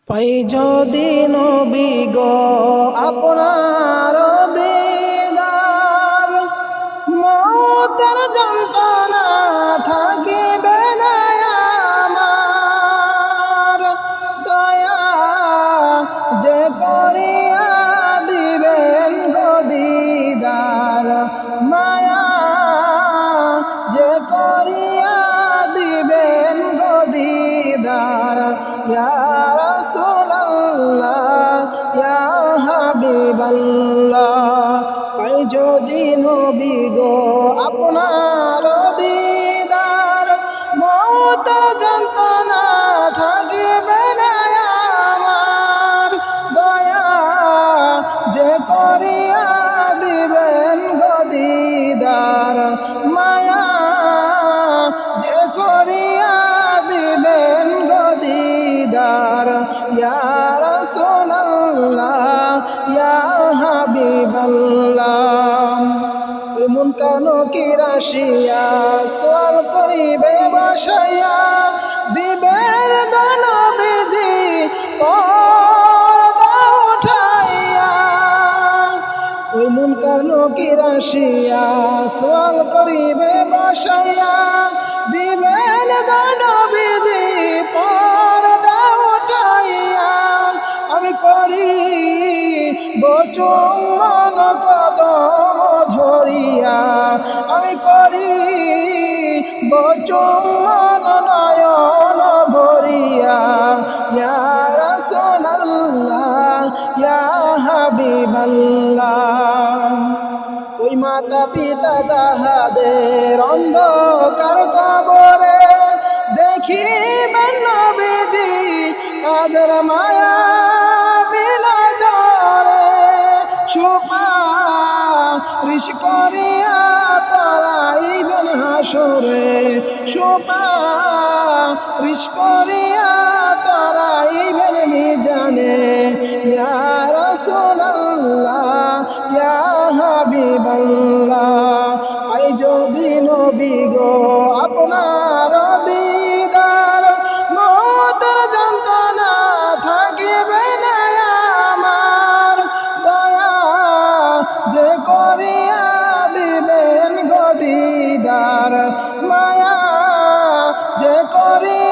পাই যদি নবী গো আপনার দিদার, মওতের যন্ত্রণা থাকিবে না আমার। দয়া যে করিয়া দিবেন গো দিদার, মায়া যে করিয়া দিবেন গো দিদার। ইয়া রাসূলুল্লাহ ইয়া হাবিবাল্লাহ, পাই যদি নবী গো আপনার দিদার, মওতের যন্ত্রণা থাকিবে না আমার। দয়া যে করিয়া দিবেন গো দিদার, মায়া যে করিয়া দিবেন গো দিদার। ইয়া রাসূলুল্লাহ ইয়া হাবিবাল্লাহ, ওই মুনকার নকির আসিয়া সওয়াল করিবে বসাইয়া, দিবেন গো নবীজি পর্দা উঠাইয়া। ওই মুনকার নকির আসিয়া সওয়াল করিবে বসাইয়া, দিবেন গো নবীজি পর্দা উঠাইয়া। আমি করি চুম্বন কদম ধরিয়া, আমি করি চুম্বন নয়ন ভরিয়া। ইয়া রাসূলুল্লাহ ইয়া হাবিবাল্লাহ, ওই মাতা পিতা যাহাদের অন্ধকার কবরে, দেখিবেন নবীজি তাদের মায়া সুপারিশ করিয়া তরাইবেন হাসরে, সুপারিশ করিয়া তরাইবেন মিজানে। ইয়া রাসূলুল্লাহ ইয়া হাবিবাল্লাহ, পাই যদি নবী গো আপনার দিদার, মওতের যন্ত্রণা থাকিবে না আমার। দয়া যে করিয়া দিবেন গো দিদার, মায়া যে করিয়া